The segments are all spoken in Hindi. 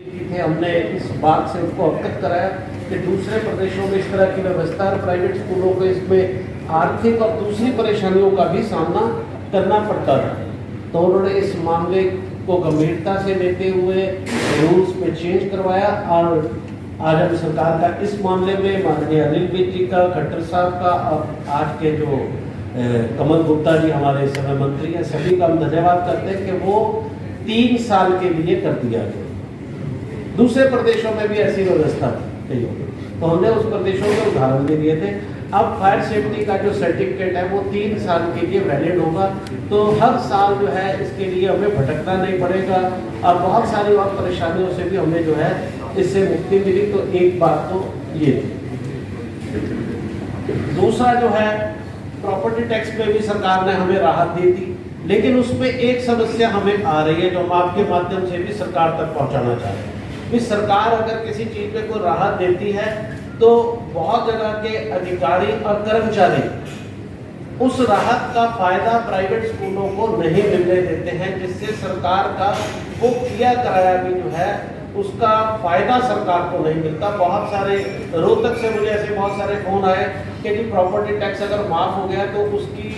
थे, हमने इस बात से उनको अवगत कराया कि दूसरे प्रदेशों में इस तरह की व्यवस्था है, प्राइवेट स्कूलों को इसमें आर्थिक और दूसरी परेशानियों का भी सामना करना पड़ता था। तो उन्होंने इस मामले को गंभीरता से लेते हुए रूल्स में चेंज करवाया और आज हम सरकार का इस मामले में माननीय अनिल विज जी का, खट्टर साहब का और आज के जो कमल गुप्ता जी हमारे समय मंत्री हैं, सभी का हम धन्यवाद करते हैं कि वो 3 साल के लिए कर दिया गया। दूसरे प्रदेशों में भी ऐसी व्यवस्था थी, तो हमने उस प्रदेशों के उदाहरण भी दिए थे। अब फायर सेफ्टी का जो सर्टिफिकेट है वो 3 साल के लिए वैलिड होगा, तो हर साल जो है इसके लिए हमें भटकना नहीं पड़ेगा और बहुत सारी और परेशानियों से भी हमें जो है इससे मुक्ति मिली। तो एक बात तो ये थी। दूसरा जो है प्रॉपर्टी टैक्स में भी सरकार ने हमें राहत दी थी, लेकिन उसमें एक समस्या हमें आ रही है जो हम आपके माध्यम से भी सरकार तक पहुंचाना चाहते हैं कि सरकार अगर किसी चीज में कोई राहत देती है तो बहुत जगह के अधिकारी और कर्मचारी उस राहत का फायदा प्राइवेट स्कूलों को नहीं मिलने देते हैं, जिससे सरकार का वो किया कराया भी जो है उसका फायदा सरकार को नहीं मिलता। बहुत सारे रोहतक से मुझे ऐसे बहुत सारे फोन आए कि जी प्रॉपर्टी टैक्स अगर माफ हो गया तो उसकी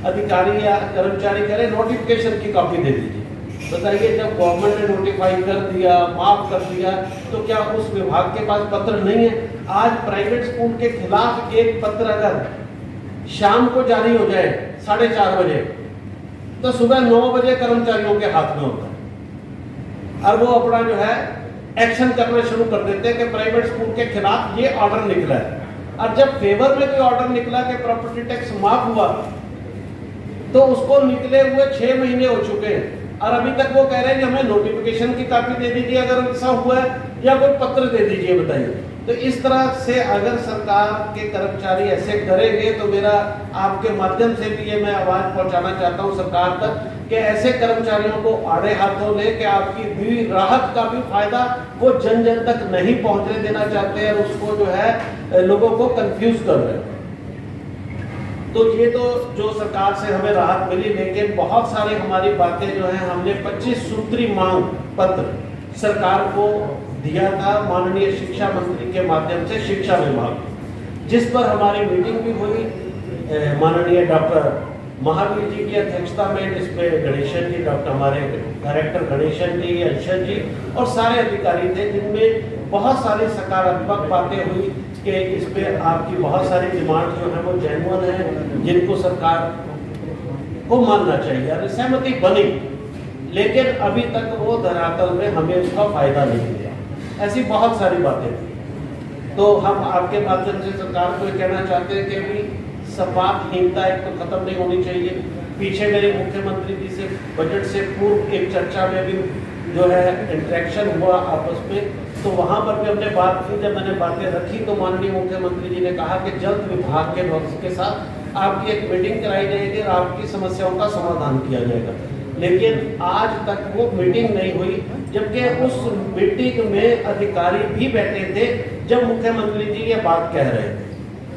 अधिकारी या कर्मचारी कह रहे नोटिफिकेशन की कॉपी दे दीजिए। बताइए, जब गवर्नमेंट ने नोटिफाई कर दिया, माफ कर दिया, तो क्या उस विभाग के पास पत्र नहीं है? आज प्राइवेट स्कूल के खिलाफ एक पत्र अगर शाम को जारी हो जाए 4:30 बजे, तो सुबह 9 बजे कर्मचारियों के हाथ में होता है और वो अपना जो है एक्शन करना शुरू कर देते हैं कि प्राइवेट स्कूल के खिलाफ ये ऑर्डर निकला है। और जब फेवर में कोई ऑर्डर निकला कि प्रॉपर्टी टैक्स माफ हुआ, तो उसको निकले हुए 6 महीने हो चुके हैं और अभी तक वो कह रहे हैं कि हमें नोटिफिकेशन की कॉपी दे दीजिए अगर ऐसा हुआ है, या कोई पत्र दे दीजिए। बताइए, तो इस तरह से अगर सरकार के कर्मचारी ऐसे करेंगे तो मेरा आपके माध्यम से भी ये मैं आवाज पहुंचाना चाहता हूं सरकार तक कि ऐसे कर्मचारियों को आड़े हाथों ले कि आपकी दी राहत का भी फायदा वो जन जन तक नहीं पहुंचने देना चाहते हैं और उसको जो है लोगों को कंफ्यूज कर रहे हैं। तो ये तो जो सरकार से हमें राहत मिली, लेकिन बहुत सारी हमारी बातें जो हैं हमने 25 सूत्री मांग पत्र सरकार को दिया था माननीय शिक्षा मंत्री के माध्यम से शिक्षा विभाग, जिस पर हमारी मीटिंग भी हुई माननीय डॉक्टर महावीर जी की अध्यक्षता में, जिसमें गणेशन जी, डॉक्टर हमारे डायरेक्टर गणेशन जी, अंशल जी और सारे अधिकारी थे, जिनमें बहुत सारी सकारात्मक बातें हुई कि इस पे आपकी बहुत सारी डिमांड जो है वो जेन्युइन है, जिनको सरकार को मानना चाहिए और सहमति बनी, लेकिन अभी तक वो धरातल में हमें उसका फायदा नहीं मिला। ऐसी बहुत सारी बातें थी। तो हम आपके माध्यम से सरकार को कहना चाहते हैं कि भी सपाटहीनता एक तो खत्म नहीं होनी चाहिए। पीछे मेरे मुख्यमंत्री जी से बजट से पूर्व एक चर्चा में भी जो है इंटरेक्शन हुआ आपस में, तो वहां पर भी हमने बात की। जब मैंने बातें रखी तो माननीय मुख्यमंत्री जी ने कहा कि जल्द विभाग के लोगों के साथ आपकी एक मीटिंग कराई जाएगी और आपकी समस्याओं का समाधान किया जाएगा। लेकिन आज तक वो मीटिंग नहीं हुई, जबकि उस मीटिंग में अधिकारी भी बैठे थे जब मुख्यमंत्री जी ये बात कह रहे थे।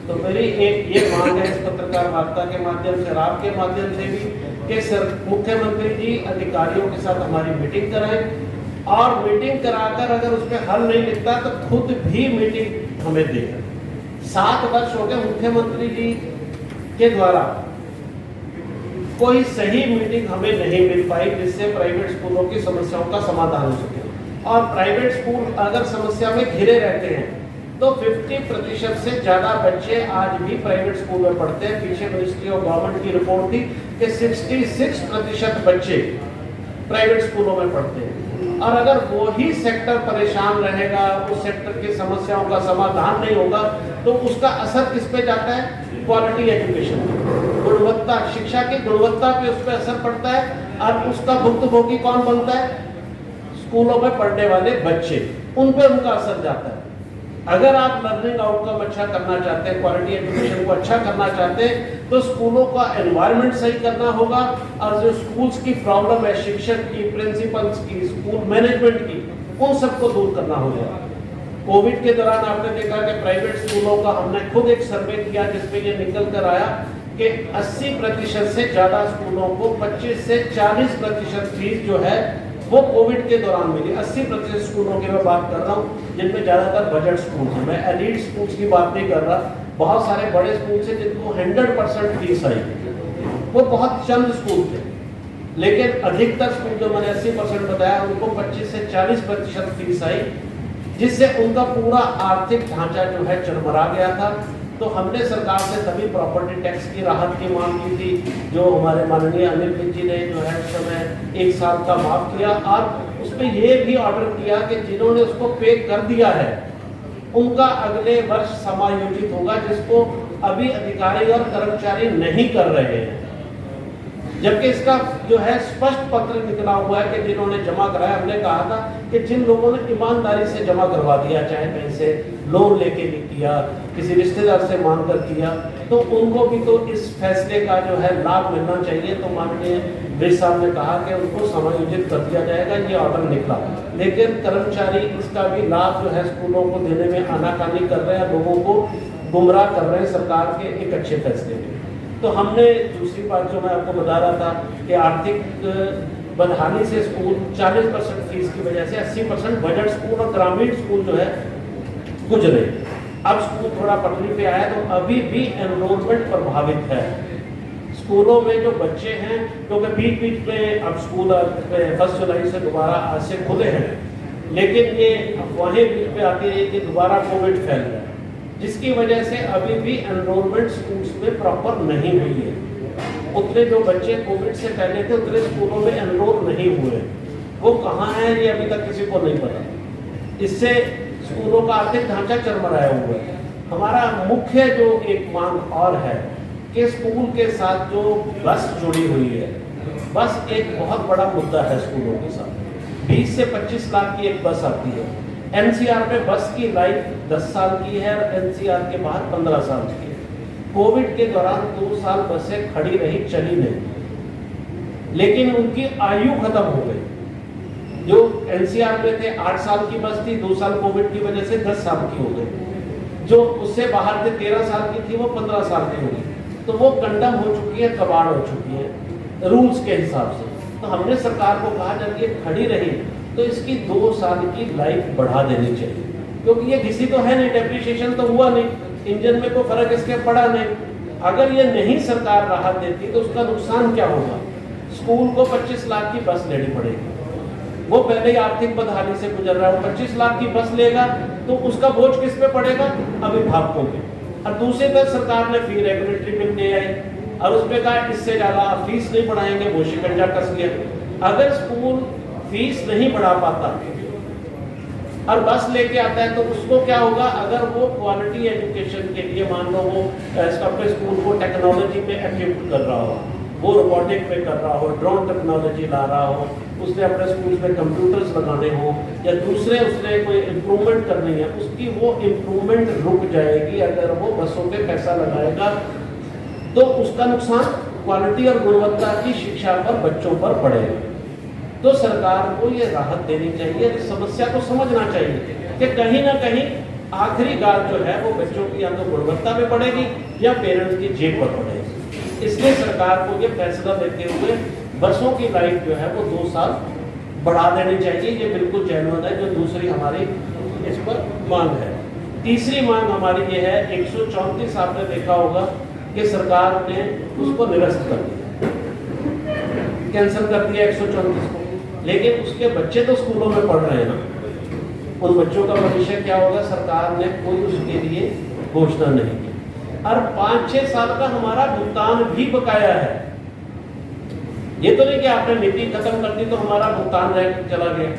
तो मेरी एक ये मांग है इस पत्रकार वार्ता के माध्यम से, आपके माध्यम से भी, कि सर मुख्यमंत्री जी अधिकारियों के साथ हमारी मीटिंग कराएं और मीटिंग कराकर अगर उसमें हल नहीं निकलता तो खुद भी मीटिंग हमें दें। 7 वर्ष हो गए मुख्यमंत्री जी के द्वारा कोई सही मीटिंग हमें नहीं मिल पाई जिससे प्राइवेट स्कूलों की समस्याओं का समाधान हो सके। और प्राइवेट स्कूल अगर समस्या में घिरे रहते हैं तो 50% से ज्यादा बच्चे आज भी प्राइवेट स्कूल में पढ़ते हैं। पीछे मिनिस्ट्री ऑफ गवर्नमेंट की रिपोर्ट थी कि 66% बच्चे प्राइवेट स्कूलों में पढ़ते हैं। और अगर वो ही सेक्टर परेशान रहेगा, उस सेक्टर की समस्याओं का समाधान नहीं होगा, तो उसका असर किस पे जाता है? क्वालिटी एजुकेशन, गुणवत्ता, शिक्षा की गुणवत्ता पे उस पर असर पड़ता है और उसका भुक्तभोगी कौन बनता है? स्कूलों में पढ़ने वाले बच्चे, उन पे उनका असर जाता है। अगर आप लर्निंग आउटकम अच्छा करना चाहते हैं, क्वालिटी एजुकेशन को अच्छा करना चाहते हैं, तो स्कूलों का एनवायरनमेंट सही करना होगा और जो स्कूल्स की प्रॉब्लम है, शिक्षक की, प्रिंसिपल्स की, स्कूल मैनेजमेंट की, उन सबको दूर करना होगा। कोविड के दौरान आपने देखा कि प्राइवेट स्कूलों का हमने खुद एक सर्वे किया जिसमें ये निकल कर आया कि 80% से ज्यादा स्कूलों को 25 से 40% फीस जो है वो कोविड के दौरान मिली। 80% स्कूलों की मैं बात कर रहा हूँ जिनमें ज़्यादातर बजट स्कूल हैं। मैं एलीट स्कूल्स की बात नहीं कर रहा, बहुत सारे बड़े स्कूल से जिनको 100% फीस आई, वो बहुत चंद स्कूल थे। लेकिन अधिकतर स्कूल जो मैंने 80% बताया उनको 25 से 40% फीस आई, जिससे उनका पूरा आर्थिक ढांचा जो है चरमरा गया था। तो हमने सरकार से तभी प्रॉपर्टी टैक्स की राहत की मांग की थी, जो हमारे माननीय अनिल विज जी ने जो है उस समय 1 साल का माफ किया, और उसमें ये भी ऑर्डर किया कि जिन्होंने उसको पे कर दिया है उनका अगले वर्ष समायोजित होगा, जिसको अभी अधिकारी और कर्मचारी नहीं कर रहे हैं। जबकि इसका जो है स्पष्ट पत्र निकला हुआ है कि जिन्होंने जमा कराया, हमने कहा था कि जिन लोगों ने ईमानदारी से जमा करवा दिया, चाहे कहीं से लोन लेके भी किया, किसी रिश्तेदार से मांग कर किया, तो उनको भी तो इस फैसले का जो है लाभ मिलना चाहिए। तो माननीय विज साहब ने कहा कि उनको समायोजित कर दिया जाएगा, ये ऑर्डर निकला। लेकिन कर्मचारी इसका भी लाभ जो है स्कूलों को देने में आनाकानी कर रहे हैं, लोगों को गुमराह कर रहे हैं सरकार के एक अच्छे फैसले में। तो हमने दूसरी बात जो मैं आपको बता रहा था कि आर्थिक बदहाली से स्कूल 40% फीस की वजह से 80% बजट स्कूल और ग्रामीण स्कूल जो है गुजरे। अब स्कूल थोड़ा पटरी पे आया तो अभी भी एनरोलमेंट प्रभावित है। स्कूलों में जो बच्चे हैं, क्योंकि बीच बीच में अब स्कूल 1 जुलाई से दोबारा आज से खुले हैं, लेकिन ये अफवाहें बीच में आती है कि दोबारा कोविड फैल रहा है, जिसकी वजह से अभी भी एनरोलमेंट स्कूल्स में प्रॉपर नहीं हुई है। उतने जो बच्चे कोविड से पहले थे उतने स्कूलों में एनरोल नहीं हुए, वो कहाँ हैं ये अभी तक किसी को नहीं पता। इससे स्कूलों का आर्थिक ढांचा चरमराया हुआ है। हमारा मुख्य जो एक मांग और है कि स्कूल के साथ जो बस जुड़ी हुई है, बस एक बहुत बड़ा मुद्दा है स्कूलों के साथ। 20 से 25 लाख की एक बस आती है। एनसीआर में बस की लाइफ 10 साल की है और एनसीआर के बाहर 15 साल की है। कोविड के दौरान 2 साल बसें खड़ी रही, चली नहीं, लेकिन उनकी आयु खत्म हो गई। जो एनसीआर में थे 8 साल की बस थी, 2 साल कोविड की वजह से 10 साल की हो गई। जो उससे बाहर थे 13 साल की थी, वो 15 साल की हो गई। तो वो कंडम हो चुकी है, कबाड़ हो चुकी है रूल्स के हिसाब से। तो हमने सरकार को कहा जब ये खड़ी रही तो इसकी 2 साल की लाइफ बढ़ा देनी चाहिए, क्योंकि ये किसी तो है नहीं, डेप्रिसिएशन तो हुआ नहीं, इंजन में कोई फर्क इसके पड़ा नहीं। अगर ये नहीं सरकार राहत देती तो उसका नुकसान क्या होगा? स्कूल को 25 लाख की बस लेनी पड़ेगी। वो पहले ही आर्थिक बदहाली से गुजर रहा है, 25 लाख की बस लेगा तो उसका बोझ किस पे पड़ेगा? अभिभावकों पे। और दूसरी तरफ सरकार ने फी रेगुलेटरी बिल ले आई और उस पर कहा इससे ज्यादा फीस नहीं बढ़ाएंगे, वो शिकंजा कस गया। अगर स्कूल फीस नहीं बढ़ा पाता और बस लेके आता है तो उसको क्या होगा? अगर वो क्वालिटी एजुकेशन के लिए मान लो वो अपने स्कूल को टेक्नोलॉजी पे एक्टिव कर रहा हो, वो रोबोटिक पे कर रहा हो, ड्रोन टेक्नोलॉजी ला रहा हो, उसने अपने स्कूल में कंप्यूटर्स लगाने हो या दूसरे उसने कोई इम्प्रूवमेंट करनी है, उसकी वो इम्प्रूवमेंट रुक जाएगी अगर वो बसों पे पैसा लगाएगा। तो उसका नुकसान क्वालिटी और गुणवत्ता की शिक्षा पर, बच्चों पर पड़ेगा। तो सरकार को ये राहत देनी चाहिए, इस समस्या को समझना चाहिए कि कहीं ना कहीं आखिरी गाल जो है वो बच्चों की या तो गुणवत्ता में पड़ेगी या पेरेंट्स की जेब पर पड़ेगी। इसलिए सरकार को ये फैसला लेते हुए बसों की लाइफ जो है वो 2 साल बढ़ा देनी चाहिए। ये बिल्कुल जेन्युइन है। जो दूसरी हमारी इस पर मांग है। तीसरी मांग हमारी ये है, 134 आपने देखा होगा कि सरकार ने उसको निरस्त कर दिया, कैंसिल कर दिया 134 को, लेकिन उसके बच्चे तो स्कूलों में पढ़ रहे हैं ना। उन बच्चों का भविष्य क्या होगा? सरकार ने कोई उसके लिए घोषणा नहीं की। और 5-6 साल का हमारा भुगतान भी बकाया है। ये तो नहीं कि आपने नीति खत्म कर दी तो हमारा भुगतान चला गया।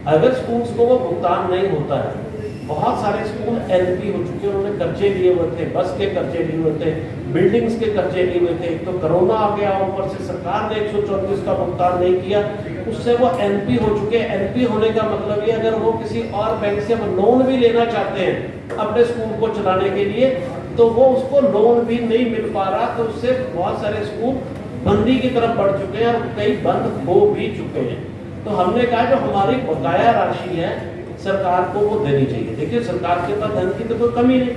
अगर स्कूल्स को वो भुगतान नहीं होता है, बहुत सारे स्कूल एनपी हो चुके हैं, उन्होंने कर्जे लिए हुए थे, बस के कर्जे लिए हुए थे, बिल्डिंग्स के कर्जे लिए हुए थे। एक तो कोरोना आ गया, ऊपर से सरकार ने 134 का भुगतान नहीं किया, उससे वो एनपी हो चुके हैं। एनपी होने का मतलब ये, अगर वो किसी और बैंक से लोन भी लेना चाहते हैं अपने स्कूल को चलाने के लिए तो वो उसको लोन भी नहीं मिल पा रहा। तो उससे बहुत सारे स्कूल बंदी की तरफ बढ़ चुके हैं और कई बंद हो भी चुके हैं। तो हमने कहा जो हमारी बकाया राशि है सरकार को वो देनी चाहिए। देखिए सरकार के पास धन की तो कोई कमी नहीं।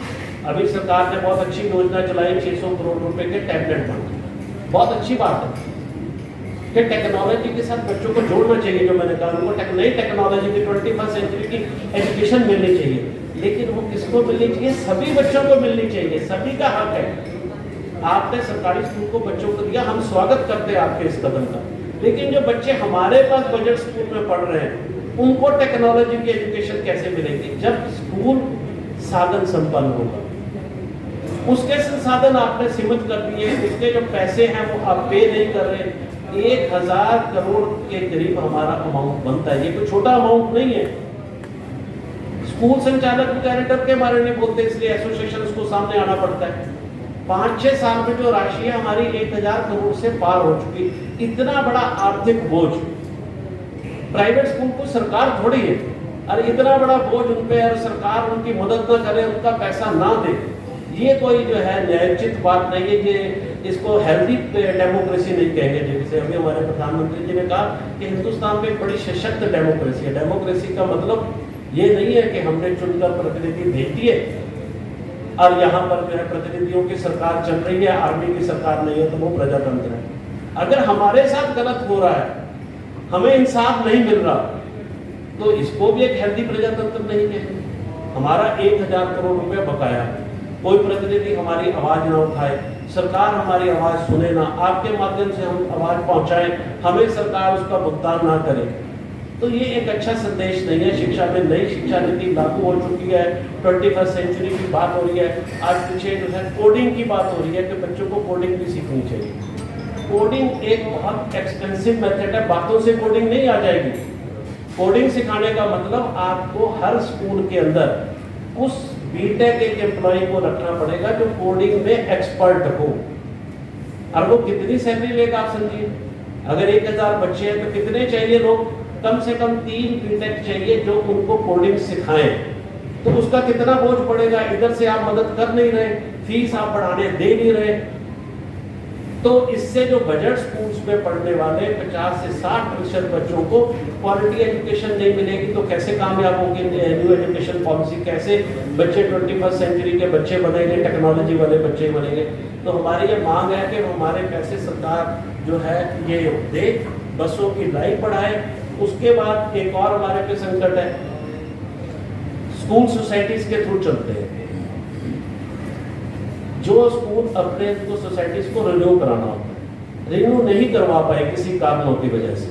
अभी सरकार ने बहुत अच्छी योजना चलाई, 600 करोड़ रुपए के टैबलेट फंड, बहुत अच्छी बात है। कि टेक्नोलॉजी के साथ बच्चों को जोड़ना चाहिए। जो मैंने कहा, उनको नई टेक्नोलॉजी की 21st सेंचुरी की एजुकेशन मिलनी चाहिए, लेकिन वो किसको मिलनी चाहिए? सभी बच्चों को मिलनी चाहिए, सभी का हक है। आपने सरकारी स्कूल को बच्चों को दिया, हम स्वागत करते हैं आपके इस कदम का, लेकिन जो बच्चे हमारे पास बजट स्कूल में पढ़ रहे हैं उनको टेक्नोलॉजी की एजुकेशन कैसे मिलेगी? जब स्कूल साधन संपन्न होगा, उसके संसाधन आपने सीमित कर दिए, उसके जो पैसे हैं वो आप पे नहीं कर रहे। 1000 करोड़ के करीब हमारा अमाउंट बनता है, ये कोई छोटा अमाउंट नहीं है। स्कूल संचालक भी कह रहे डर के बारे में बोलते, इसलिए एसोसिएशन को सामने आना पड़ता है। 5-6 साल में जो राशि है हमारी 1000 करोड़ से पार हो चुकी। इतना बड़ा आर्थिक बोझ प्राइवेट स्कूल को सरकार थोड़ी है, और इतना बड़ा बोझ उन पे और सरकार उनकी मदद न करे, उनका पैसा ना दे, ये कोई जो है न्यायोचित बात नहीं है। ये इसको हेल्दी डेमोक्रेसी नहीं कहेंगे। जैसे अभी हमारे प्रधानमंत्री जी ने कहा कि हिंदुस्तान में एक बड़ी सशक्त डेमोक्रेसी है। डेमोक्रेसी का मतलब ये नहीं है कि हमने चुनकर प्रतिनिधि भेज दिए और यहाँ पर जो है प्रतिनिधियों की सरकार चल रही है, आर्मी की सरकार नहीं है, तो वो प्रजातंत्र है। अगर हमारे साथ गलत हो रहा है, हमें इंसाफ नहीं मिल रहा, तो इसको भी एक हेल्दी प्रजातंत्र नहीं कहेंगे। हमारा 1000 करोड़ रुपए बकाया, कोई प्रतिनिधि हमारी आवाज ना उठाए, सरकार हमारी आवाज सुने ना, आपके माध्यम से हम आवाज पहुंचाएं, हमें सरकार उसका भुगतान ना करे, तो ये एक अच्छा संदेश नहीं है। शिक्षा में नई शिक्षा नीति लागू हो चुकी है, 21st सेंचुरी की बात हो रही है। आज पीछे जो है कोडिंग की बात हो रही है कि बच्चों को कोडिंग भी सीखनी चाहिए। कोडिंग एक बहुत एक्सपेंसिव मेथड है, बातों से कोडिंग नहीं आ जाएगी। कोडिंग सिखाने का मतलब आपको हर स्कूल के अंदर उस बीटेक एक एम्प्लॉय को रखना पड़ेगा जो कोडिंग में एक्सपर्ट हो। और वो कितनी सैलरी लेगा आप समझिए। अगर 1000 बच्चे हैं तो कितने चाहिए लोग? कम से कम 3 बीटेक चाहिए जो उनको कोडिंग सिखाएं। तो उसका कितना बोझ पड़ेगा? इधर से आप मदद कर नहीं रहे, फीस आप बढ़ाने दे नहीं रहे, तो इससे जो बजट स्कूल्स में पढ़ने वाले 50 से 60% बच्चों को क्वालिटी एजुकेशन नहीं मिलेगी, तो कैसे कामयाब होगी न्यू एजुकेशन पॉलिसी? कैसे बच्चे 21st सेंचुरी के बच्चे बनेंगे, टेक्नोलॉजी वाले बच्चे बनेंगे? तो हमारी ये मांग है कि हमारे पैसे सरकार जो है ये दे, बसों की लाइन बढ़ाए। उसके बाद एक और हमारे पे संकट है, स्कूल सोसाइटीज के थ्रू चलते हैं। जो स्कूल अपने को सोसाइटीज को रिन्यू कराना होता है, रिन्यू नहीं करवा पाए किसी कारणों की वजह से,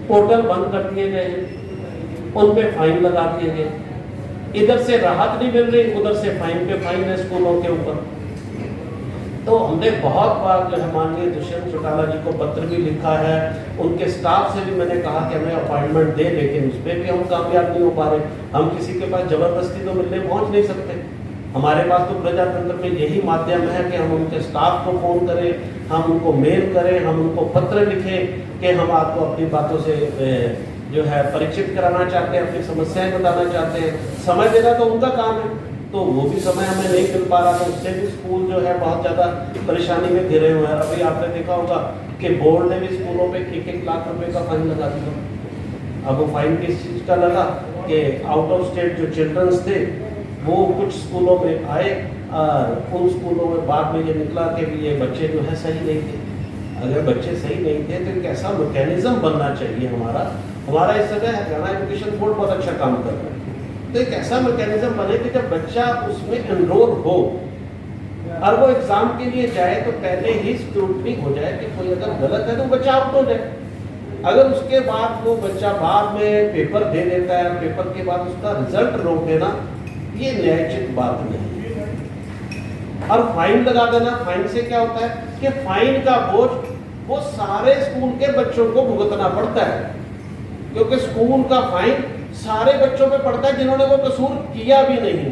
पोर्टल बंद कर दिए गए हैं, उन पे फाइन लगा दिए गए। इधर से राहत नहीं मिल रही, उधर से फाइन पे फाइन है स्कूलों के ऊपर। तो हमने बहुत बार जो है माननीय दुष्यंत चौटाला जी को पत्र भी लिखा है, उनके स्टाफ से भी मैंने कहा कि हमें अपॉइंटमेंट दे, लेकिन उस पर भी हम कामयाब नहीं हो पा रहे। हम किसी के पास जबरदस्ती तो मिलने पहुंच नहीं सकते। हमारे पास तो प्रजातंत्र में यही माध्यम है कि हम उनके स्टाफ को फोन करें, हम उनको मेल करें, हम उनको पत्र लिखें कि हम आपको अपनी बातों से जो है परिचित कराना चाहते हैं, अपनी समस्याएं बताना चाहते हैं। समय देना तो उनका काम है, तो वो भी समय हमें नहीं मिल पा रहा, तो उससे भी स्कूल जो है बहुत ज़्यादा परेशानी में घिरे हुए हैं। अभी आपने देखा होगा कि बोर्ड ने भी स्कूलों पे 1-1 लाख रुपए का फाइन लगा दिया। अब वो फाइन किस चीज़ का लगा कि आउट ऑफ स्टेट जो चिल्ड्रंस थे वो कुछ स्कूलों में आए, और उन स्कूलों में बाद में ये निकला कि ये बच्चे जो है सही नहीं थे। अगर बच्चे सही नहीं थे तो एक ऐसा मैकेनिज्म बनना चाहिए हमारा इस जगह हरियाणा एजुकेशन बोर्ड बहुत अच्छा काम कर रहा है, तो एक ऐसा मैकेनिज्म बने कि जब बच्चा उसमें एनरोल हो और वो एग्जाम के लिए जाए तो पहले ही स्क्रूटनी हो जाए कि कोई अगर गलत है तो बच्चा आउट हो जाए। अगर उसके बाद वो बच्चा बाद में पेपर दे देता है, पेपर के बाद उसका रिजल्ट रोक देना, ये न्यायोचित बात नहीं है। और फाइन लगा देना, फाइन से क्या होता है कि फाइन का बोझ वो सारे स्कूल के बच्चों को भुगतना पड़ता है, क्योंकि स्कूल का फाइन सारे बच्चों पे पड़ता है जिन्होंने वो कसूर किया भी नहीं।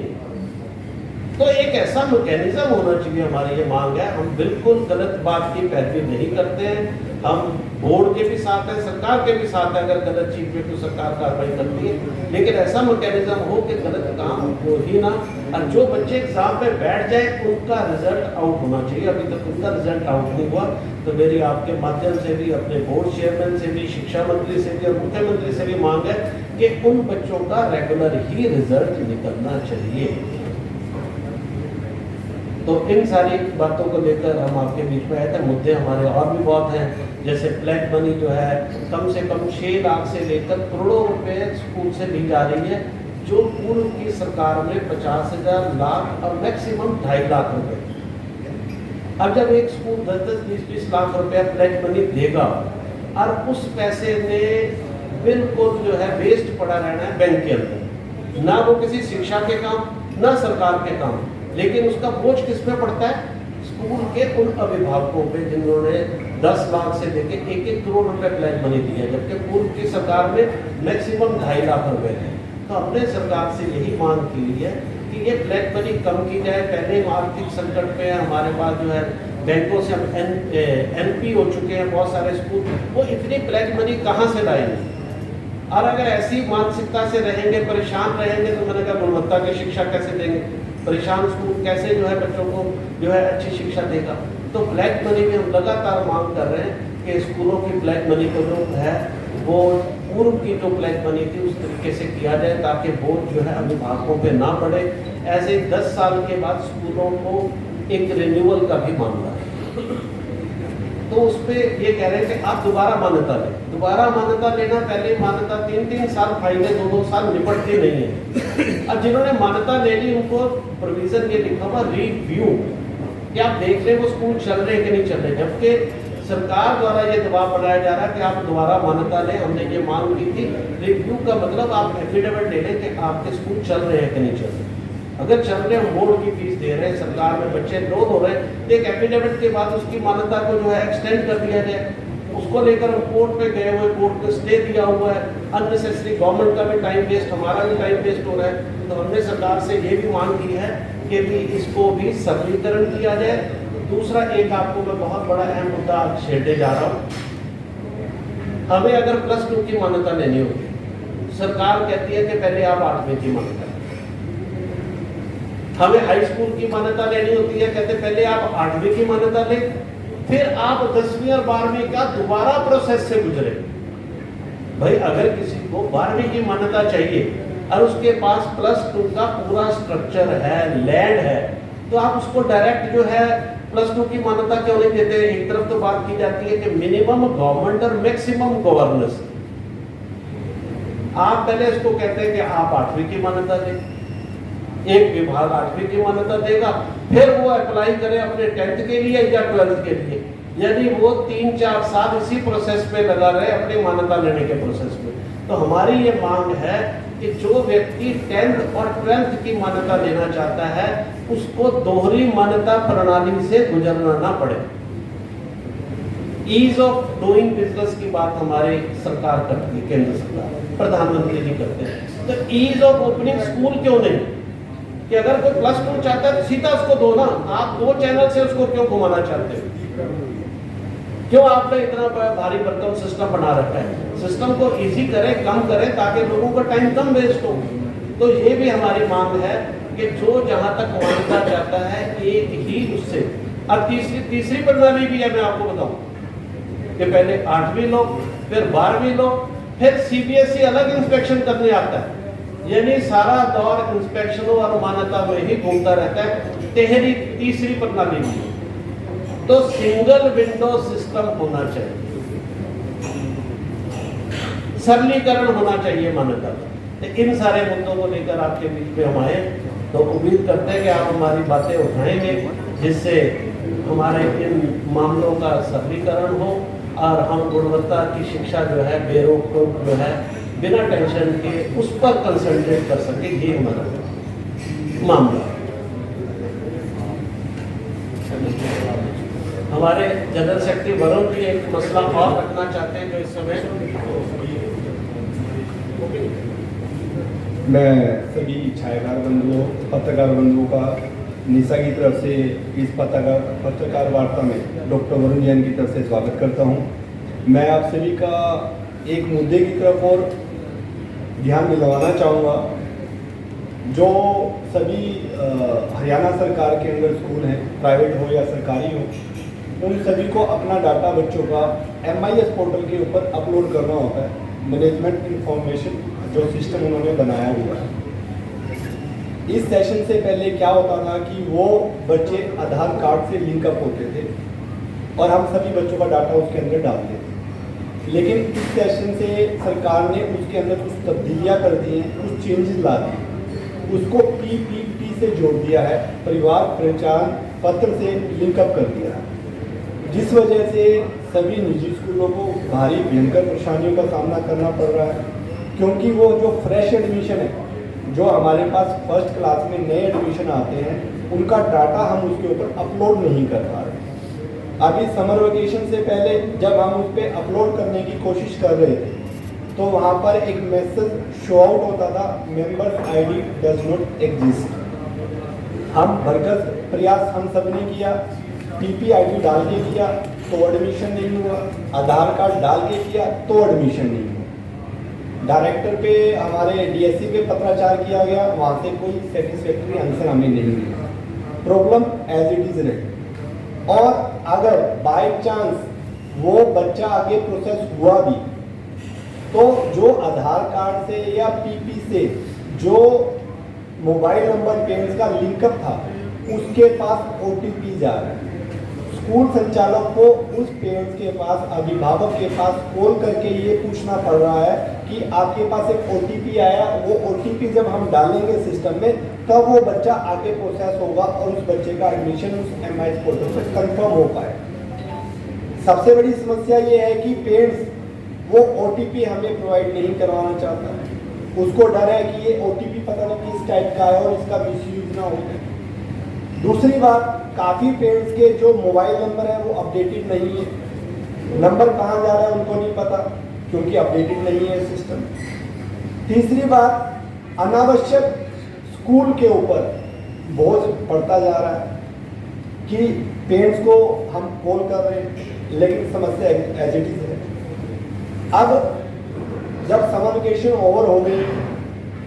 तो एक ऐसा मैकेनिज्म होना चाहिए, हमारी ये मांग है। हम बिल्कुल गलत बात की पैरवी नहीं करते हैं, हम बोर्ड के भी साथ हैं, सरकार के भी साथ हैं। अगर गलत चीज पे तो सरकार कार्रवाई करती है, लेकिन ऐसा मैकेनिज्म हो कि गलत काम हो ही ना, और जो बच्चे एग्जाम पे बैठ जाए उनका रिजल्ट आउट होना चाहिए। अभी तक उनका रिजल्ट आउट नहीं हुआ, तो मेरी आपके माध्यम से भी, अपने बोर्ड चेयरमैन से भी, शिक्षा मंत्री से भी और मुख्यमंत्री से भी मांग है कि उन बच्चों का रेगुलर ही रिजल्ट निकलना चाहिए। तो इन सारी बातों को लेकर हम आपके बीच में आए थे। मुद्दे हमारे और भी बहुत हैं, जैसे ब्लैक मनी जो है कम से कम 6 लाख से लेकर करोड़ों रुपए स्कूल से ली जा रही है, जो पूर्व की सरकार में 50,000 लाख और मैक्सिमम 2.5 लाख रुपए। अब जब एक स्कूल 10-10, 20-20 लाख रुपया ब्लैक मनी देगा और उस पैसे ने बिल्कुल जो है वेस्ट पड़ा रहना है बैंक के अंदर, ना वो किसी शिक्षा के काम ना सरकार के काम, लेकिन उसका बोझ किस पे पड़ता है? स्कूल के उन अभिभावकों पे जिन्होंने 10 लाख से लेके 1-1 करोड़ रुपए ब्लैक मनी दिया, जबकि पूर्व की सरकार में मैक्सिमम 2.5 लाख रुपए थे। तो हमने सरकार से यही मांग की है कि ये ब्लैक मनी कम की जाए। पहले हम आर्थिक संकट पे है, हमारे पास जो है बैंकों से हम एनपी हो चुके हैं बहुत सारे स्कूल, वो इतनी ब्लैक मनी कहाँ से लाएंगे? और अगर ऐसी मानसिकता से रहेंगे, परेशान रहेंगे, तो मैंने कहा गुणवत्ता की शिक्षा कैसे देंगे? परेशान स्कूल कैसे जो है बच्चों को जो है अच्छी शिक्षा देगा? तो ब्लैक मनी में हम लगातार मांग कर रहे हैं कि स्कूलों की ब्लैक मनी को जो है वो पूर्व की जो ब्लैक मनी थी उस तरीके से किया जाए, ताकि बोझ जो है अभिभावकों पे ना पड़े। ऐसे 10 साल के बाद स्कूलों को एक रिन्यूअल का भी मामला है, तो उस पर ये कह रहे हैं कि आप दोबारा मान्यता लें। दोबारा मान्यता लेना, पहले मान्यता 3-3 साल फाइलें 2-2 साल निपटती नहीं है। अब जिन्होंने मान्यता ले ली उनको प्रोविजन ये लिखा हुआ रिव्यू, कि आप देख लें वो स्कूल चल रहे हैं कि नहीं चल रहे, जबकि सरकार द्वारा ये दबाव बनाया जा रहा है कि आप दोबारा मान्यता लें। हमने ये मांग की थी। रिव्यू का मतलब आप एफिडेविट ले लें कि आपके स्कूल चल रहे हैं कि नहीं चल रहे। अगर चल रहे हैं, बोर्ड की फीस दे रहे हैं, सरकार में बच्चे लोड हो रहे हैं, तो एक एफिडेविट के बाद उसकी मान्यता को जो है एक्सटेंड कर दिया जाए। उसको लेकर हम कोर्ट पे गए हुए, कोर्ट को स्टे दिया हुआ है, अननेसेसरी गवर्नमेंट का भी टाइम वेस्ट, हमारा भी टाइम वेस्ट हो रहा है। तो हमने सरकार से ये भी मांग की है कि भी इसको भी सरलीकरण किया जाए। दूसरा, एक आपको मैं बहुत बड़ा अहम मुद्दा छेड़ने जा रहा हूँ। हमें अगर +2 की मान्यता लेनी होगी, सरकार कहती है कि पहले आप 8वीं की मान्यता, हमें हाई स्कूल की मान्यता लेनी होती है, कहते पहले आप 8वीं की मान्यता लें, फिर आप 10वीं और 12वीं का दोबारा प्रोसेस से गुजरे। भाई अगर किसी को 12वीं की मान्यता चाहिए और उसके पास +2 का पूरा स्ट्रक्चर है, लैंड है, तो आप उसको डायरेक्ट जो है +2 की मान्यता क्यों नहीं देते? एक तरफ तो बात की जाती है कि मिनिमम गवर्नमेंट और मैक्सिमम गवर्नेंस, आप पहले इसको कहते हैं कि आप 8वीं की मान्यता दें, एक विभाग 8वीं की मान्यता देगा, फिर वो अप्लाई करे अपने 10th के लिए या 12th के लिए, यानी वो 3-4 साल इसी प्रोसेस पे लगा रहे अपनी मान्यता लेने के प्रोसेस में। तो हमारी ये मांग है कि जो व्यक्ति 10th और 12th की मान्यता लेना चाहता है उसको दोहरी मान्यता प्रणाली से गुजरना ना पड़े। ईज ऑफ डूइंग बिजनेस की बात हमारी सरकार करती है, केंद्र सरकार, प्रधानमंत्री जी करते हैं, तो ईज ऑफ ओपनिंग स्कूल क्यों नहीं? कि अगर कोई +2 चाहता है तो सीधा उसको दो ना, आप 2 चैनल से उसको क्यों घुमाना चाहते हो? क्यों आपने इतना भारी भरकम सिस्टम बना रखा है? सिस्टम को इजी करें, कम करें, ताकि लोगों का टाइम कम वेस्ट हो। तो ये भी हमारी मांग है कि जो जहां तक मान्यता चाहता है एक ही उससे। अब तीसरी प्रणाली भी है, मैं आपको बताऊं कि पहले 8वीं लो, फिर 12वीं लो, फिर CBSE अलग इंस्पेक्शन करने आता है, यानी सारा दौर इंस्पेक्शनों और मान्यता में ही घूमता रहता है। तीसरी प्रणाली में तो सिंगल विंडो सिस्टम होना चाहिए, सरलीकरण होना चाहिए मान्यता। तो इन सारे मुद्दों को लेकर आपके बीच में हम आए, तो उम्मीद करते हैं कि आप हमारी बातें उठाएंगे, जिससे हमारे इन मामलों का सरलीकरण हो और हम गुणवत्ता की शिक्षा जो है बेरोक जो है बिना टेंशन के उस पर कंसंट्रेट कर सके। ये हमारा मामला। हमारे जनरल सेक्रेटरी वरुण जी एक मसला और रखना चाहते हैं जो इस समय। मैं सभी छायाकार बंधुओं, पत्रकार बंधुओं का निशा की तरफ से इस पत्रकार वार्ता में डॉक्टर वरुण जैन की तरफ से स्वागत करता हूं। मैं आप सभी का एक मुद्दे की तरफ और ध्यान दिलवाना चाहूँगा। जो सभी हरियाणा सरकार के अंदर स्कूल हैं, प्राइवेट हो या सरकारी हो, उन सभी को अपना डाटा बच्चों का MIS पोर्टल के ऊपर अपलोड करना होता है। मैनेजमेंट इंफॉर्मेशन जो सिस्टम उन्होंने बनाया हुआ है। इस सेशन से पहले क्या होता था कि वो बच्चे आधार कार्ड से लिंकअप होते थे और हम सभी बच्चों का डाटा उसके अंदर डालते थे। लेकिन इस सेशन से सरकार ने उसके अंदर कुछ तब्दीलियाँ कर दी हैं, कुछ चेंजेस ला दिए, उसको PPP से जोड़ दिया है, परिवार पहचान पत्र से लिंकअप कर दिया है, जिस वजह से सभी निजी स्कूलों को भारी भयंकर परेशानियों का सामना करना पड़ रहा है, क्योंकि वो जो फ्रेश एडमिशन है, जो हमारे पास फर्स्ट क्लास में नए एडमिशन आते हैं, उनका डाटा हम उसके ऊपर अपलोड नहीं कर पा रहे। अभी समर वेकेशन से पहले जब हम उस पर अपलोड करने की कोशिश कर रहे थे, तो वहाँ पर एक मैसेज शो आउट होता था, members ID does not exist. हम भरकस प्रयास हम सब ने किया, PPID डाल के किया तो एडमिशन नहीं हुआ, आधार कार्ड डाल के किया तो एडमिशन नहीं हुआ। डायरेक्टर पे हमारे DSC पे पत्राचार किया गया, वहाँ से कोई सेटिस्फैक्ट्री आंसर हमें नहीं मिला। प्रॉब्लम एज इट इज रही। और अगर बाय चांस वो बच्चा आगे प्रोसेस हुआ भी, तो जो आधार कार्ड से या PP से जो मोबाइल नंबर पेरेंट्स का लिंकअप था, उसके पास OTP जा रहा है। स्कूल संचालक को उस पेरेंट्स के पास, अभिभावक के पास कॉल करके ये पूछना पड़ रहा है कि आपके पास एक OTP आया, वो OTP जब हम डालेंगे सिस्टम में तब वो बच्चा आगे प्रोसेस होगा और उस बच्चे का एडमिशन उस MIS पोर्टल पर कंफर्म हो पाए। सबसे बड़ी समस्या ये है कि पेरेंट्स वो OTP हमें प्रोवाइड नहीं करवाना चाहता है, उसको डर है कि ये OTP पता नहीं किस टाइप का है और इसका मिसयूज ना हो। दूसरी बात, काफ़ी पेरेंट्स के जो मोबाइल नंबर है वो अपडेटेड नहीं है, नंबर कहाँ जा रहा है उनको नहीं पता क्योंकि अपडेटेड नहीं है सिस्टम। तीसरी बात, अनावश्यक स्कूल के ऊपर बोझ पड़ता जा रहा है कि पेरेंट्स को हम कॉल कर रहे हैं लेकिन समस्या एज इट इज है। अब जब समर वेकेशन ओवर हो गई,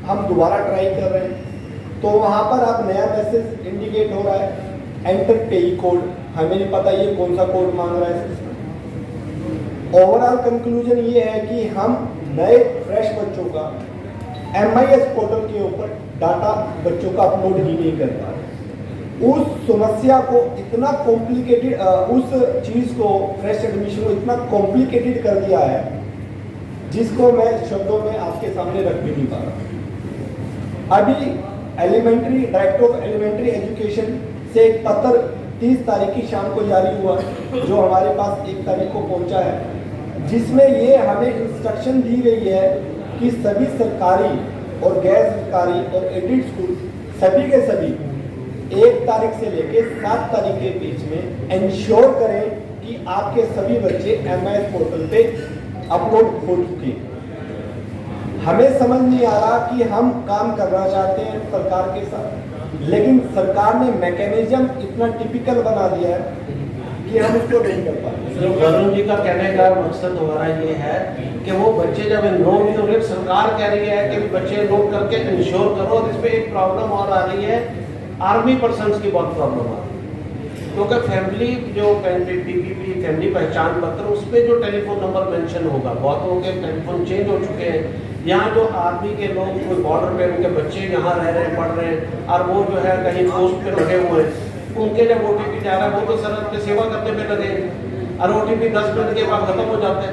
हम दोबारा ट्राई कर रहे हैं, तो वहाँ पर अब नया मैसेज इंडिकेट हो रहा है, एंटर पेई कोड। हमें नहीं पता ये कौन सा कोड मांग रहा है सिस्टम। ओवरऑल कंक्लूजन ये है कि हम नए फ्रेश बच्चों का MIS पोर्टल के ऊपर डाटा बच्चों का अपलोड ही नहीं कर पा रहे। उस समस्या को इतना कॉम्प्लिकेटेड, उस चीज़ को, फ्रेश एडमिशन को इतना कॉम्प्लिकेटेड कर दिया है जिसको मैं शब्दों में आपके सामने रख भी नहीं पा रहा। अभी डायरेक्टर ऑफ एलिमेंट्री एजुकेशन से एक पत्र 30 तारीख की शाम को जारी हुआ, जो हमारे पास 1 तारीख को पहुंचा है, जिसमें ये हमें इंस्ट्रक्शन दी गई है कि सभी सरकारी और गैर सरकारी और एडेड स्कूल सभी के सभी 1 तारीख से लेकर 7 तारीख के बीच में इंश्योर करें कि आपके सभी बच्चे MIS पोर्टल पे अपलोड हो चुके हैं। हमें समझ नहीं आ रहा कि हम काम करना चाहते हैं सरकार के साथ, लेकिन सरकार ने मैकेनिज्म इतना टिपिकल बना दिया है कि हम उसको नहीं कर पाते। वरुण जी का कहने का मकसद हमारा ये है कि वो बच्चे जब एनरोल नहीं हो रहे, सरकार कह रही है कि बच्चे एनरोल करके इंश्योर करो। और इसमें एक प्रॉब्लम और आ रही है, आर्मी पर्सन्स की बहुत प्रॉब्लम आ रही है, क्योंकि फैमिली जो PPP फैमिली पहचान पत्र, उस पर जो टेलीफोन नंबर मेंशन होगा, बहुत लोगों के टेलीफोन चेंज हो चुके हैं। यहाँ जो आर्मी के लोग कोई बॉर्डर पे, उनके बच्चे यहाँ रह रहे हैं, पढ़ रहे हैं, और वो जो है कहीं पोस्ट पे लगे हुए हैं, उनके जब OTP जा रहा है, वो तो सर अपने सेवा करने पे लगे, और OTP 10 मिनट के बाद खत्म हो जाता है,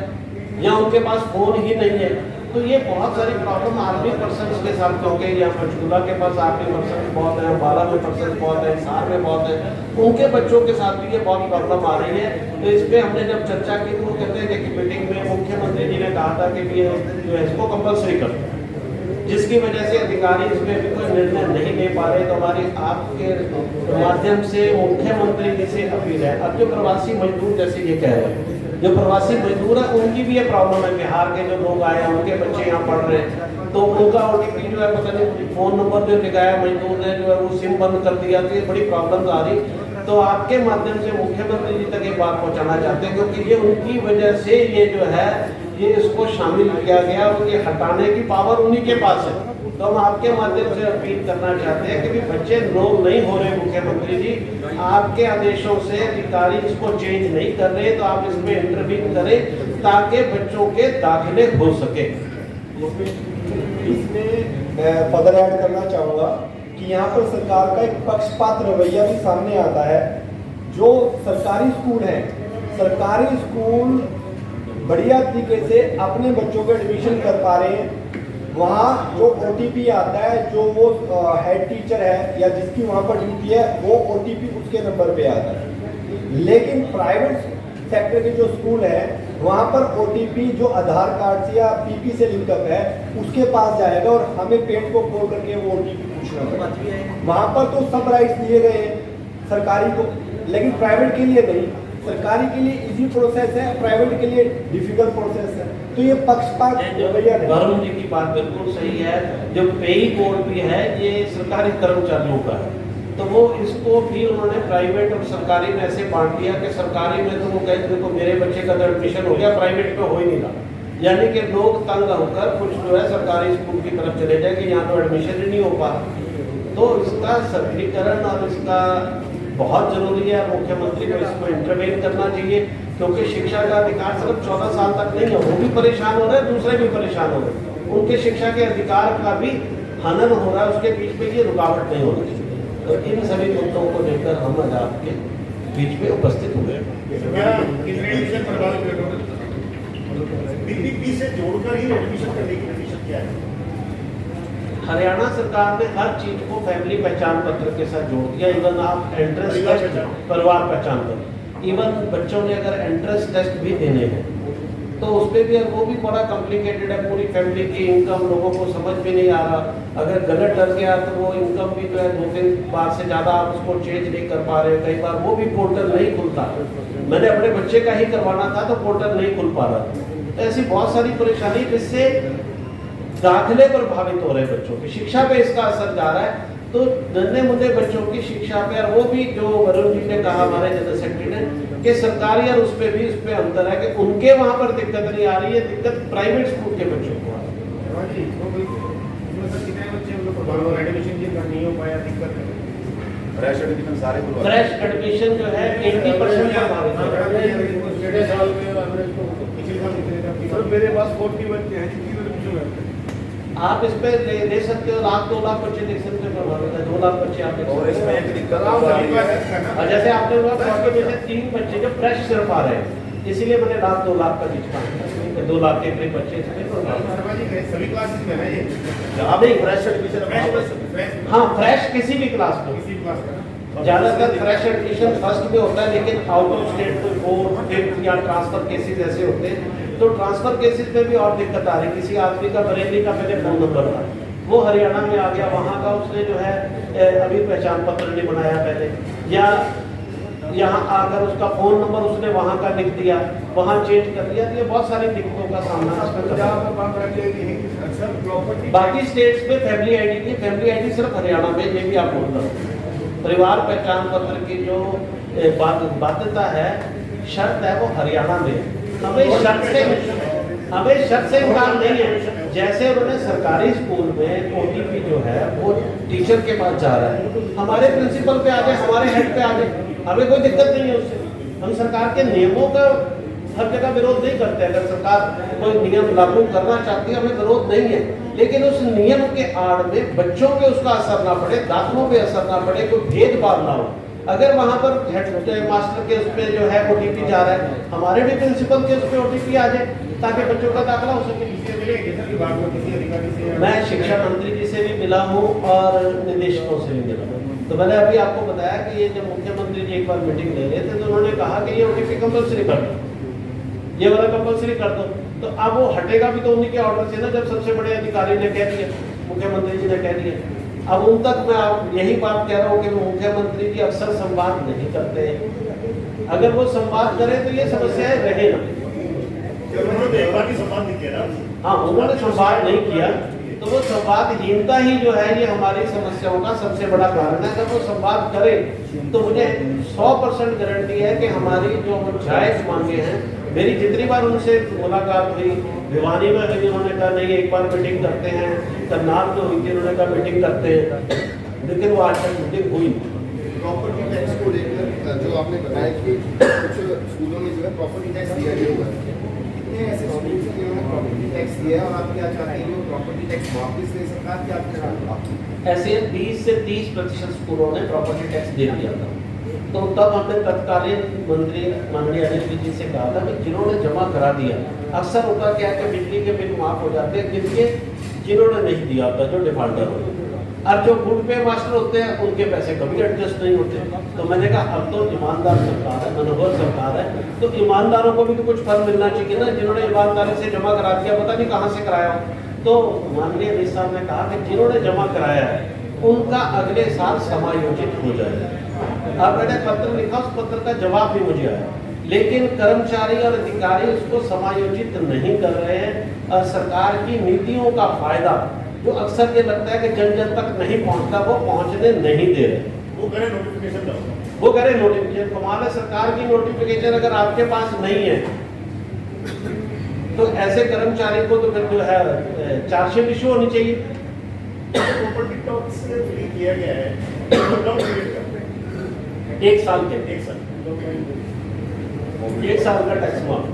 या उनके पास फोन ही नहीं है। तो ये बहुत सारी प्रॉब्लम आर्मी पर्सन के साथ, क्योंकि यहाँ पंचकूला के पास आर्मी पर्सन बहुत है, अम्बाला में पर्सन बहुत है, हिसार में बहुत है, उनके बच्चों के साथ भी ये बहुत प्रॉब्लम आ रही है। तो इस पर हमने जब चर्चा की तो वो कहते हैं कि मीटिंग में मुख्यमंत्री जी ने कहा था कि ये जो है इसको कंपल्सरी कर, जिसकी वजह से अधिकारी इसमें भी कोई निर्णय नहीं ले पा रहे। तो हमारी आपके माध्यम से मुख्यमंत्री जी से अपील है, अब जो प्रवासी मजदूर जैसे ये कह रहे हैं, जो प्रवासी मजदूर है उनकी भी ये प्रॉब्लम है, बिहार के जो लोग आए हैं उनके बच्चे यहाँ पढ़ रहे हैं, तो उनका OTP जो है पता नहीं फ़ोन नंबर जो लगाया मजदूर ने जो है वो सिम बंद कर दिया, तो ये बड़ी प्रॉब्लम आ रही। तो आपके माध्यम से मुख्यमंत्री जी तक एक बात पहुँचाना चाहते हैं, क्योंकि ये उनकी वजह से ये जो है ये इसको शामिल किया गया और ये हटाने की पावर उन्हीं के पास है। तो हम आपके माध्यम से अपील करना चाहते हैं कि भी बच्चे एनरोल नहीं हो रहे, मुख्यमंत्री जी आपके आदेशों से अधिकारी इसको चेंज नहीं कर रहे, तो आप इसमें इंटरवीन करें ताकि बच्चों के दाखिले हो सके। इसमें मैं फर्दर ऐड करना चाहूँगा कि यहाँ पर सरकार का एक पक्षपात रवैया भी सामने आता है। जो सरकारी स्कूल हैं, सरकारी स्कूल बढ़िया तरीके से अपने बच्चों को एडमिशन कर पा रहे हैं। वहाँ जो OTP आता है, जो वो हेड टीचर है या जिसकी वहाँ पर ड्यूटी है, वो OTP उसके नंबर पे आता है। लेकिन प्राइवेट सेक्टर के जो स्कूल है वहाँ पर OTP जो आधार कार्ड से या PP से लिंकअप है उसके पास जाएगा और हमें पेट को खोल करके वो OTP पूछना पड़ेगा। वहाँ पर तो सब राइट्स दिए गए हैं सरकारी को, लेकिन प्राइवेट के लिए नहीं। सरकारी के लिए इजी प्रोसेस है, प्राइवेट के लिए डिफिकल्ट प्रोसेस है। तो ये पक्षपात रवैया नहीं। वरुण जी की बात बिल्कुल सही है। जो पेई कोड भी है ये सरकारी कर्मचारियों का है, तो वो इसको भी उन्होंने प्राइवेट और सरकारी में ऐसे बांट दिया कि सरकारी में तो वो कहते देखो मेरे बच्चे का तो एडमिशन हो गया, प्राइवेट में हो ही नहीं रहा। यानी कि लोग तंग होकर कुछ जो है सरकारी स्कूल की तरफ चले जाए कि यहाँ तो एडमिशन ही नहीं हो पा रहा। तो इसका सरलीकरण और इसका बहुत जरूरी है। मुख्यमंत्री को इसमें इंटरवेन करना चाहिए, क्योंकि शिक्षा का अधिकार सिर्फ 14 साल तक नहीं है। वो भी परेशान हो रहे हैं, दूसरे भी परेशान हो रहे हैं। उनके शिक्षा के अधिकार का भी हनन हो रहा है, उसके बीच में ये रुकावट नहीं होनी चाहिए। तो इन सभी मुद्दों को लेकर हम आज आपके बीच में उपस्थित हुए। से जोड़कर ही एडमिशन करने की कंडीशन क्या है? हरियाणा सरकार ने हर चीज को फैमिली पहचान पत्र के साथ जोड़ दिया। इवन आप एंट्रेंस टेस्ट, परिवार पहचान पत्र, इवन बच्चों ने अगर एंट्रेंस टेस्ट भी देने हैं तो उस पर भी वो भी बड़ा कॉम्प्लिकेटेड है। पूरी फैमिली की इनकम लोगों को समझ भी नहीं आ रहा। अगर गलत डर गया तो वो इनकम भी जो है 2-3 बार से ज़्यादा आप उसको चेंज नहीं कर पा रहे। कई बार वो भी पोर्टल नहीं खुलता। मैंने अपने बच्चे का ही करवाना था तो पोर्टल नहीं खुल पा रहा। तो ऐसी बहुत सारी परेशानी जिससे दाखिले प्रभावित हो रहे हैं, बच्चों की शिक्षा पे इसका असर जा रहा है। तो नन्हे मुन्ने बच्चों की शिक्षा पे, और वो भी जो वरुण जी ने कहा हमारे जनरल सेक्रेटरी ने कि सरकारी और उस पे भी उस पे अंतर है कि उनके वहाँ पर दिक्कत नहीं आ रही है, दिक्कत प्राइवेट स्कूल के बच्चों को आ रही है। फ्रेश एडमिशन सारे फ्रेश एडमिशन जो है 80% मेरे पास 40 बच्चे हैं जिनकी एडमिशन आप इस पे दे सकते हो। 1-2 लाख बच्चे देख सकते हो, प्रभावित है 2 लाख बच्चे आप देख और इसमें एक दिक्कत और जैसे आपने बोला 3 बच्चे जो फ्रेश सिर्फ आ रहे हैं, इसीलिए मैंने 1-2 लाख का डिस्काउंट 2 लाख के करीब बच्चे सभी क्लासेस में है ये नहीं फ्रेश एडमिशन। हाँ, फ्रेश किसी भी क्लास में, किसी क्लास का ज्यादातर फ्रेश एडमिशन फर्स्ट में होता है, लेकिन आउट ऑफ स्टेट कोई 4th, 5th या ट्रांसफर केसेस ऐसे होते हैं। तो ट्रांसफर केसेस में भी और दिक्कत आ रही है। किसी आदमी का बरेली का पहले फोन नंबर था, वो हरियाणा में आ गया, वहाँ का उसने जो है अभी पहचान पत्र नहीं बनाया पहले, या यहाँ आकर उसका फोन नंबर उसने वहाँ का लिख दिया, वहाँ चेंज कर दिया। तो ये बहुत सारी दिक्कतों का सामना बाकी स्टेट्स में फैमिली आईडी की, फैमिली आईडी सिर्फ हरियाणा में, ये भी आप बोल रहे हो। परिवार पहचान पत्र की जो बाध्यता है, शर्त है, वो हरियाणा में। हमें शर्त से इनकार नहीं है। जैसे उन्होंने सरकारी स्कूल में OTP जो है वो टीचर के पास जा रहा है, हमारे प्रिंसिपल पे आ जाए, हमारे हेड पे आ जाए, हमें कोई दिक्कत नहीं है उससे। हम सरकार के नियमों का हर जगह विरोध नहीं करते। अगर सरकार कोई नियम लागू करना चाहती है, हमें विरोध नहीं है, लेकिन उस नियम के आड़ में बच्चों पे उसका असर ना पड़े, दाखिलों पे असर ना पड़े, कोई भेदभाव ना हो। अगर वहाँ पर हेड मास्टर के उस पर जो है OTP जा रहा है, हमारे भी प्रिंसिपल के उस पर OTP आ जाए ताकि बच्चों का दाखिला हो सके। मैं शिक्षा मंत्री जी से भी मिला हूँ और निदेशकों से भी मिला हूँ। तो मैंने अभी आपको बताया कि ये जब मुख्यमंत्री जी एक बार मीटिंग ले रहे थे तो उन्होंने कहा कि ये OTP कंपल्सरी कर दो, ये वाला कंपल्सरी कर दो। तो अब वो हटेगा भी तो उन्हीं के ऑर्डर से ना, जब सबसे बड़े अधिकारी ने कह दिया, मुख्यमंत्री जी ने कह दिया। अब उन तक मैं आप यही बात कह रहा हूँ कि मुख्यमंत्री जी अक्सर संवाद नहीं करते। अगर वो संवाद करें तो ये समस्या रहे ना। हाँ, उन्होंने संवाद नहीं किया तो वो संवादहीनता ही जो है ये हमारी समस्याओं का सबसे बड़ा कारण है। अगर वो संवाद करे तो मुझे 100% गारंटी है कि हमारी जो जायज मांगे हैं, मेरी जितनी बार उनसे मुलाकात हुई, भिवानी में हुई, उन्होंने कहा नहीं एक बार मीटिंग करते हैं, करनाल में हुई थी, उन्होंने कहा मीटिंग करते हैं, लेकिन वो आज तक मीटिंग हुई। प्रॉपर्टी टैक्स को लेकर जो आपने बताया कि कुछ स्कूलों में जो है प्रॉपर्टी टैक्स दिया गया हुआ है, कितने ऐसे स्कूल हैं जिन्होंने प्रॉपर्टी टैक्स दिया है और आप क्या चाहते हैं कि प्रॉपर्टी टैक्स वापस ले सरकार क्या? ऐसे 20 से 30% स्कूलों ने प्रॉपर्टी टैक्स दे दिया था। तो तब हमने तत्कालीन मंत्री माननीय अनिल जी से कहा था कि जिन्होंने जमा करा दिया, अक्सर होता क्या है कि बिजली के बिल माफ हो जाते हैं जिन्होंने नहीं दिया होता, जो डिफॉल्टर होते हैं, और जो गुड पे मास्टर होते हैं उनके पैसे कभी एडजस्ट नहीं होते। तो मैंने कहा अब तो ईमानदार सरकार है, मनोहर सरकार है, तो ईमानदारों को भी तो कुछ फल मिलना चाहिए ना, जिन्होंने ईमानदारी से जमा करा दिया, पता नहीं कहाँ से कराया हो। तो माननीय अमित साहब ने कहा कि जिन्होंने जमा कराया है उनका अगले साल समायोजित हो जाएगा। अब मैंने पत्र लिखा, उस पत्र का जवाब भी मुझे आया, लेकिन कर्मचारी और अधिकारी उसको समायोजित नहीं कर रहे हैं और सरकार की नीतियों का फायदा जो अक्सर ये लगता है कि जन जन तक नहीं पहुंचता, वो पहुंचने नहीं दे रहे। वो करें नोटिफिकेशन दो, वो करें नोटिफिकेशन। कमाल है, सरकार की नोटिफिकेशन अगर आपके पास नहीं है तो ऐसे कर्मचारी को तो फिर जो है चार्जशीट इशू होनी चाहिए। प्रॉपर्टी टैक्स फ्री किया गया है, लॉकडाउन पीरियड का 1 साल के 1 साल 1 साल का टैक्स माफ।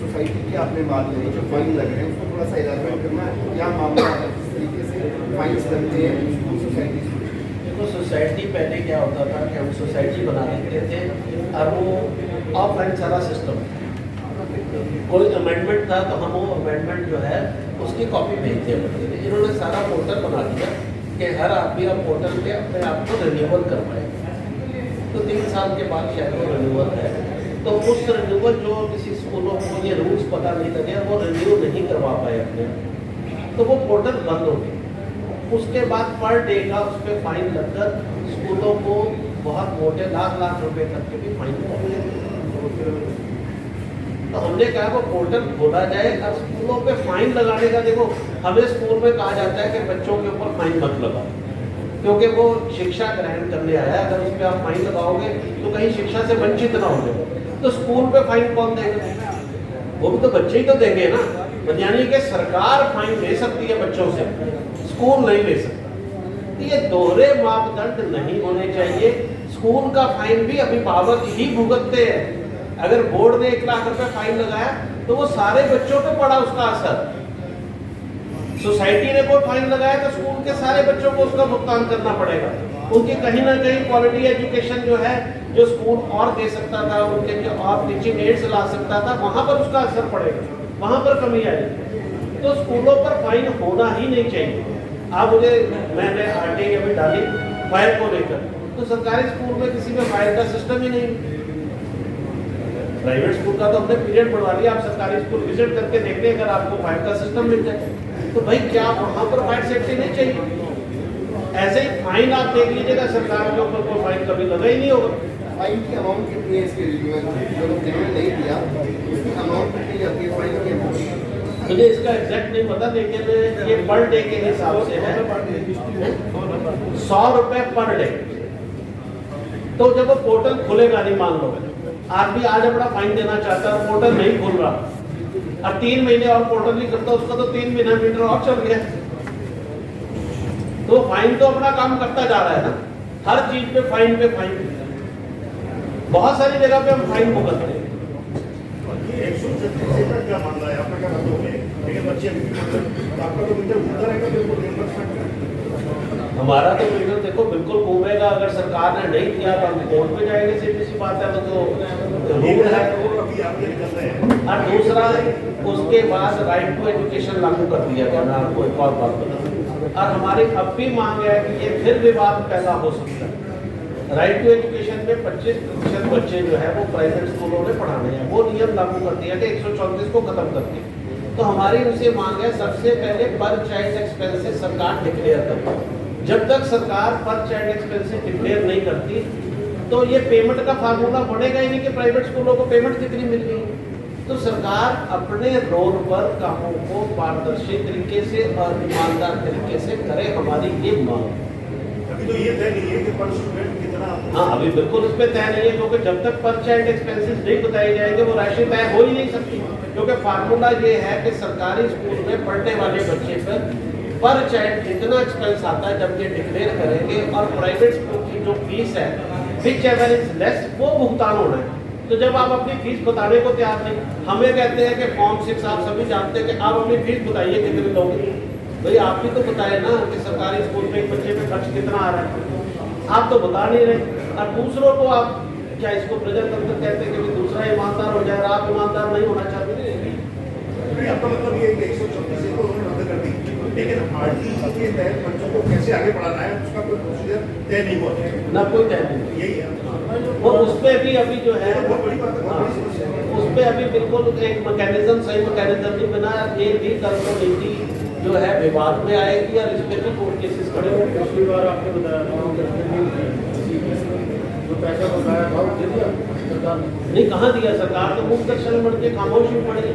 सोसाइटी की आपने बात करी, जो फाइन लग रहे हैं उसको थोड़ा सा इलाज करना है, क्या मामला है, किस तरीके से फाइन्स लगते हैं सोसाइटी? देखो, सोसाइटी पहले क्या होता था कि हम सोसाइटी बना लेते थे और वो ऑफलाइन सारा सिस्टम, कोई अमेंडमेंट था तो हम वो अमेंडमेंट जो है उसकी कॉपी भेजते पड़ते थे। इन्होंने सारा पोर्टल बना दिया कि हर आदमी अब पोर्टल पे अपने आप को रिन्यूअल करवाए, तो 3 साल के बाद शायद वो रिन्यूअल है, तो उस रिन्यूअल जो किसी स्कूलों को ये रूल्स पता नहीं लगे, वो रिन्यू नहीं करवा पाए अपने, तो वो पोर्टल बंद हो गई। उसके बाद पर डे का उस पर फाइन लगकर स्कूलों को बहुत मोटे लाख रुपए तक के भी फाइन लगे। तो हमने कहा वो पोर्टल खोला जाए और स्कूलों पे फाइन लगाने का, देखो हमें स्कूल में कहा जाता है कि बच्चों के ऊपर फाइन मत लगाओ, क्योंकि वो शिक्षा ग्रहण करने आया, अगर उस पर आप फाइन लगाओगे तो कहीं शिक्षा से वंचित ना हो जाए। तो स्कूल पे फाइन कौन देगा? वो भी तो बच्चे ही तो देंगे ना। यानी कि सरकार फाइन ले सकती है बच्चों से, स्कूल नहीं ले सकता। तो ये दोहरे मापदंड नहीं होने चाहिए। स्कूल का फाइन भी अभिभावक ही भुगतते हैं। अगर बोर्ड ने 1 लाख रुपए फाइन लगाया तो वो सारे बच्चों पे पड़ा उसका असर। सोसाइटी ने कोई फाइन लगाया तो स्कूल के सारे बच्चों को उसका भुगतान करना पड़ेगा। उनकी कहीं ना कहीं क्वालिटी एजुकेशन जो है, जो स्कूल और दे सकता था, उनके जो और टीचिंग एड्स ला सकता था, वहां पर उसका असर पड़ेगा, वहां पर कमी आएगी। तो स्कूलों पर फाइन होना ही नहीं चाहिए। अब मैंने आरटीआई अभी डाली फाइन को लेकर, तो सरकारी स्कूल में किसी में फाइन का सिस्टम ही नहीं। प्राइवेट स्कूल का तो हमने पीरियड बढ़वा लिया, आप सरकारी स्कूल विजिट करके देख लें, अगर आपको फाइन का सिस्टम मिल जाए तो भाई क्या वहां पर फाइन सेफ्टी नहीं चाहिए? ऐसे ही फाइन आप देख लीजिएगा, सरकार के ऊपर कोई फाइन कभी लगा ही नहीं होगा। फाइन की अमाउंट कितनी है इसके रिन्यूअल, जो लोग जिन्होंने नहीं दिया उसकी अमाउंट कितनी जाती है फाइन की अमाउंट? मुझे इसका एग्जैक्ट नहीं पता, लेकिन ये पर डे के हिसाब से है 100 रुपए पर डे। तो जब वो पोर्टल खुलेगा नहीं, मान लो आदमी आज अपना फाइन देना चाहता है, पोर्टल नहीं खुल रहा, अब 3 महीने और पोर्टल नहीं करता, उसका तो 3 महीना मीटर और चल गया। तो फाइन तो अपना काम करता जा रहा है ना, हर चीज पे फाइन पे फाइन। बहुत सारी जगह पे हम फाइन भुगतते हैं। 136 का क्या मामला है, आपका क्या मतलब है? लेकिन बच्चे तो आपका तो मीटर घूमता रहेगा बिल्कुल रिइंबर्समेंट का। हमारा तो मीटर देखो बिल्कुल घूमेगा, अगर सरकार ने नहीं दिया तो हम कोर्ट पे जाएंगे, सीधी सी बात है। तो रूल है। अभी आप ये निकल रहे हैं। और दूसरा, उसके बाद राइट टू एजुकेशन लागू कर दिया गया। मैं आपको एक और बात बताऊं, और हमारी अब भी मांग है कि ये फिर विवाद पैदा हो सकता है। राइट टू एजुकेशन में 25% बच्चे जो है वो प्राइवेट स्कूलों में पढ़ाने हैं, वो नियम लागू कर दिया कि 134 को खत्म करके। तो हमारी उनसे मांग है, सबसे पहले पर चाइल्ड एक्सपेंसेस सरकार डिक्लेयर करे। जब तक सरकार पर चाइल्ड एक्सपेंसेस डिक्लेयर नहीं करती तो ये पेमेंट का फार्मूला बढ़ेगा ही नहीं कि प्राइवेट स्कूलों को पेमेंट कितनी मिल रही। तो सरकार अपने रोल पर कामों को पारदर्शी तरीके से और ईमानदार तरीके से करे, हमारी ये मांग है। अभी तो ये तय नहीं है कि पर स्टूडेंट कितना। हाँ, अभी बिल्कुल इस पर तय नहीं है, क्योंकि जब तक पर चाइल्ड एक्सपेंसेस नहीं बताए जाएंगे वो राशि तय हो ही नहीं सकती। क्योंकि फार्मूला ये है कि सरकारी स्कूल में पढ़ने वाले बच्चे पर चाइल्ड जितना एक्सपेंस आता है जब ये डिक्लेयर करेंगे, और प्राइवेट स्कूल की जो फीस है विच एवर इज लेस, वो भुगतान होना है। तो जब आप अपनी फीस बताने को तैयार नहीं, हमें कहते हैं कि फॉर्म 6 आप सभी जानते हैं कि आप अपनी फीस बताइए कितने लोग। भाई आप भी तो बताए ना कि सरकारी स्कूल में एक बच्चे पे खर्च कितना आ रहा है। आप तो बता नहीं रहे, और दूसरों को आप क्या इसको प्रजातंत्र कहते हैं कि भी दूसरा ईमानदार हो जाए और आप ईमानदार नहीं होना चाहते? आपका मतलब ये है कि 134 को उन्होंने रद्द कर दी, लेकिन आरटी के तहत बच्चों को कैसे आगे बढ़ाना है उसका कोई प्रोसीजर तय नहीं हुआ है। ना कोई तय नहीं। यही है वो उस पर भी अभी जो है बहुत बड़ी बात है, बहुत बड़ी समस्या है। उस पर अभी बिल्कुल एक मैकेनिज्म, सही मैकेनिज्म नहीं बना। ये भी कल को नीति जो है विवाद में आएगी और इस पर भी कोर्ट केसेस खड़े होंगे। पिछली बार आपने बताया जो पैसा बताया था वो दे दिया सरकार ने? नहीं, कहाँ दिया? सरकार तो मुक्त दर्शन बन के खामोश ही पड़ी,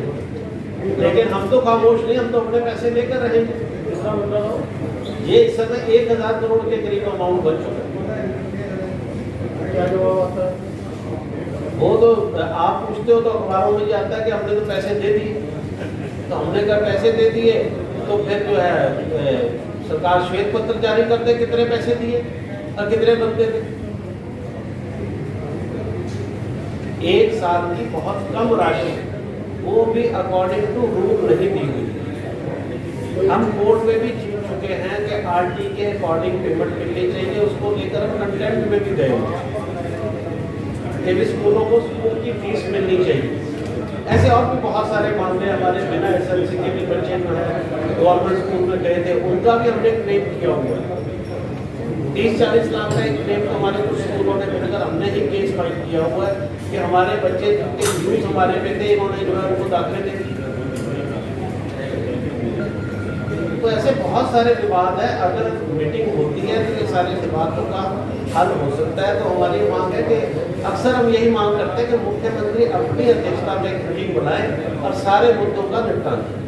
लेकिन हम तो खामोश नहीं, हम तो अपने पैसे लेकर रहेंगे। कितना मतलब ये इस समय 1000 करोड़ के करीब अमाउंट बन चुका है। क्या जवाब आता है? वो तो आप पूछते हो तो अखबारों में ये आता है कि हमने तो पैसे दे दिए। तो हमने कहा पैसे दे दिए तो फिर जो है सरकार श्वेत पत्र जारी कर दे कितने पैसे दिए और कितने बनते थे। एक साल की बहुत कम राशि, वो भी अकॉर्डिंग टू रूल नहीं दी हुई। हम कोर्ट में भी जीत चुके हैं कि आरटी के अकॉर्डिंग पेमेंट मिलनी चाहिए, उसको लेकर हम कंटेम्प्ट में भी गए कि भी स्कूलों को स्कूल की फीस मिलनी चाहिए। ऐसे और भी बहुत सारे मामले हमारे बिना एसएलसी के भी बच्चे जो है गवर्नमेंट स्कूल में गए थे, उनका भी हमने क्लेम किया हुआ है। 30-40 लाख का एक क्लेम तो हमारे कुछ स्कूलों ने मिलकर हमने ही केस फाइल किया हुआ है कि हमारे बच्चे जिनके व्यूज हमारे पे थे, इन्होंने जो है उनको दाखिले दे दिए। तो ऐसे बहुत सारे विवाद है, अगर मीटिंग होती है तो ये सारे विवादों का हल हो सकता है। तो हमारी मांग है कि अक्सर हम यही मांग करते हैं कि मुख्यमंत्री अपनी अध्यक्षता में एक मीटिंग बनाए और सारे मुद्दों का निपटान करें।